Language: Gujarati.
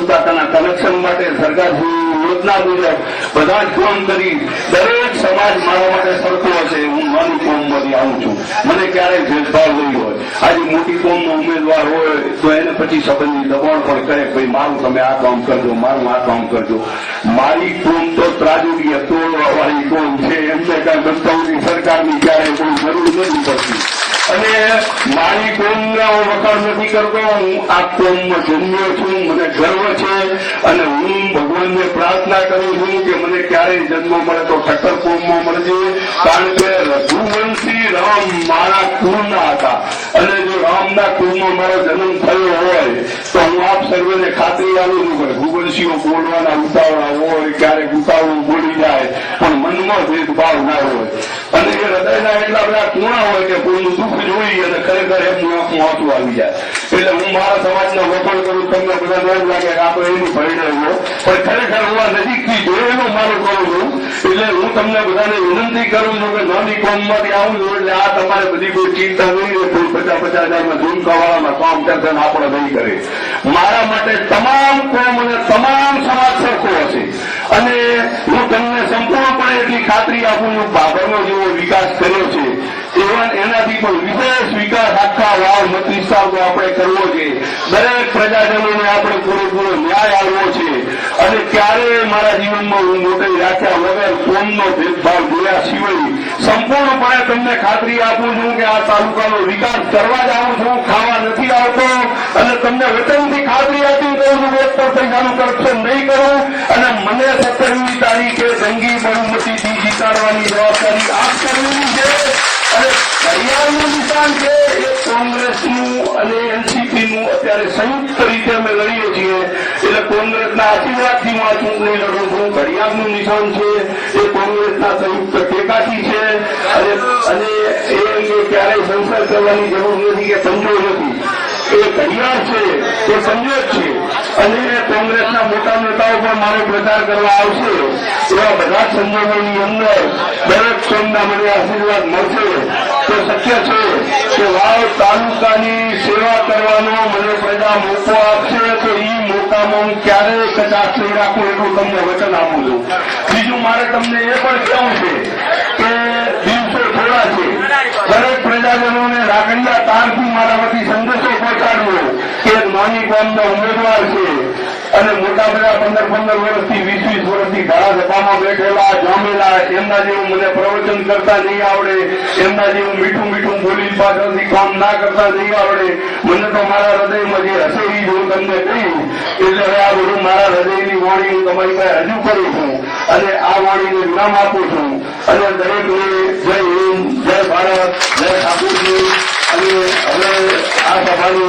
તાલુકાના કનેક્શન માટે સરકારની યોજના મુજબ બધા જ કામ કરી દરેક સમાજ મારા માટે સરખો હશે. હું નાની કોમમાંથી આવું છું, મને ક્યારેય ભેદભાવ નહીં હોય. આજે મોટી કોમનો ઉમેદવાર હોય તો એને પછી સંબંધી દબાણ પણ કરે, ભાઈ મારું તમે આ કામ કરજો, મારું આ કામ કરજો. મારી કોમ તો ત્રાજુડીએ તોડવા વાળી કોમ છે, એમને કઈ બતાવવાની સરકારની ક્યારેય કોઈ જરૂર નથી પડતી. અને મારી કોમને હું વખાણ નથી કરતો, હું આ કોમમાં જન્મ્યો છું, મને ગર્વ છે. અને હું ભગવાનને પ્રાર્થના કરું છું કે મને ક્યારેય જન્મ મળે તો ઠક્કર કોમમાં મળશે, કારણ કે રઘુવંશી રામ મારા કુળના હતા. અને જો રામના કુળમાં મારો જન્મ થયો હોય તો હું આપ સર્વેને ખાતરી આપું છું કે રઘુવંશીઓ બોલવાના ઉતાવળા હોય, ક્યારેક ઉતાવળું બોલી જાય, પણ મનમાં ભેદભાવ ના હોય. અને એ હૃદયના એટલા બધા કુણા હોય કે કોઈનું દુઃખ જોઈ અને ખરેખર એમનું આંખમાં આંસુ આવી જાય. એટલે હું મારા સમાજના વખાણ કરું, તમને બધાને એમ લાગે કે આપણે એની પરિણામો, પણ ખરેખર હું આ નજીકથી જોયેલું મારું કરું છું. એટલે હું તમને બધાને વિનંતી કરું છું કે નાની કોમમાંથી આવું છું એટલે આ તમારે બધી કોઈ ચિંતા નહીં, કોઈ 50,000 ઝુમકાવાળામાં કામ કરશે ને આપણે નહીં કરે. મારા માટે તમામ કોમ અને તમામ સમાજ સરખો હશે. અને હું તમને સંપૂર્ણપણે એટલી ખાતરી આપું છું, બાબરનો જેવો વિકાસ કર્યો છે એનાથી પણ વિશેષ વિકાસ આખા વાવ મત વિસ્તારનો આપણે કરવો છે. દરેક પ્રજાજનોને આપણે પૂરેપૂરો ન્યાય આપવો છે. અને ક્યારેય મારા જીવનમાં હું મોટી રાખ્યા વગર કોમનો ભેદભાવ જોયા સિવાય સંપૂર્ણપણે તમને ખાતરી આપું છું કે આ તાલુકાનો વિકાસ કરવા જ આવું છું, ખાવા નથી આવતો. અને તમને વચનથી ખાતરી આપી દઉં છું 1% કરપ્શન નહીં કરું. અને મને 17મી તારીખે જંગી બહુમતીથી જીતાડવાની જવાબદારી આપ કરવાની છે. અને ઘડિયાળનું નિશાન છે એ કોંગ્રેસનું અને એનસીપીનું અત્યારે સંયુક્ત રીતે અમે લડીએ છીએ. એટલે કોંગ્રેસના આશીર્વાદથી હું આ ચૂંટણી લડું છું. ઘડિયાળનું નિશાન છે એ કોંગ્રેસના સંયુક્ત ટેકાથી છે. અને એ અંગે ક્યારેય સંસદ કરવાની જરૂર નથી કે સંજોગ નથી. એ ઘડિયાળ છે, એ સંજોગ છે. અને કોંગ્રેસના મોટા નેતાઓ પણ મારો પ્રચાર કરવા આવશે. એવા બધા સંજોગોની અંદર દરેક કોમના મને આશીર્વાદ મળશે તો શક્ય છે કે વાવ તાલુકાની સેવા કરવાનો મને પ્રજા મોકો આપશે તો એ મોકામાં હું ક્યારેય કચાશ નહીં રાખું, એટલું તમને વચન આપું છું. બીજું મારે તમને એ પણ કહેવું છે કે દિવસો થોડા છે. દરેક પ્રજાજનોને લાગણીયા તારથી મારા વતી સંદેશો પહોંચાડવો કે નાની કોમના ઉમેદવાર છે અને મોટા બધા 15 વર્ષથી 20 વર્ષથી ધારાસભામાં બેઠેલા જામેલા, એમના જેવું મને પ્રવચન કરતા નહીં આવડે, એમના જેવું મીઠું મીઠું બોલી પાછળથી કામ ના કરતા નહીં આવડે. મને તો મારા હૃદયમાં જે હશે એ હું તમને કહ્યું. એટલે હવે આ બધું મારા હૃદયની વાણી હું તમારી પાસે રજૂ કરું છું અને આ વાણીને વિરામ આપું છું. અને દરેકને જય હિન્દ, જય ભારત, જય ઠાકોરજી. અને હવે આ સભાને